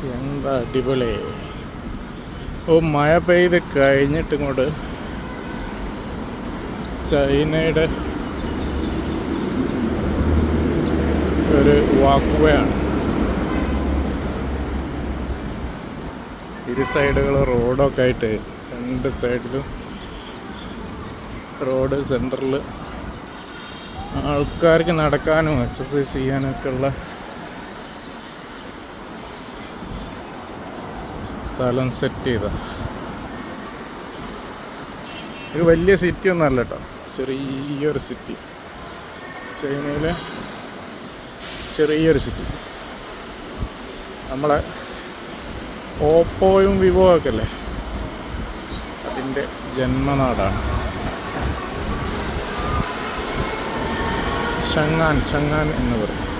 എന്താ അടിപൊളി. മഴ പെയ്ത് കഴിഞ്ഞിട്ട് ഇങ്ങോട്ട് ചൈനയുടെ ഒരു വാക്ക്വേ ആണ്. ഇരു സൈഡുകൾ റോഡൊക്കെ ആയിട്ട്, രണ്ട് സൈഡിലും റോഡ്, സെൻറ്ററിൽ ആൾക്കാർക്ക് നടക്കാനും എക്സസൈസ് ചെയ്യാനൊക്കെ ഉള്ള സ്ഥലം സെറ്റ് ചെയ്ത ഒരു വലിയ സിറ്റി ഒന്നും അല്ല കേട്ടോ, ചെറിയൊരു സിറ്റി. ചൈനയിലെ ചെറിയൊരു സിറ്റി. നമ്മളെ ഓപ്പോയും വിവോ ഒക്കെ അല്ലേ, അതിൻ്റെ ജന്മനാടാണ് ഷങ്ങാൻ എന്ന് പറയും.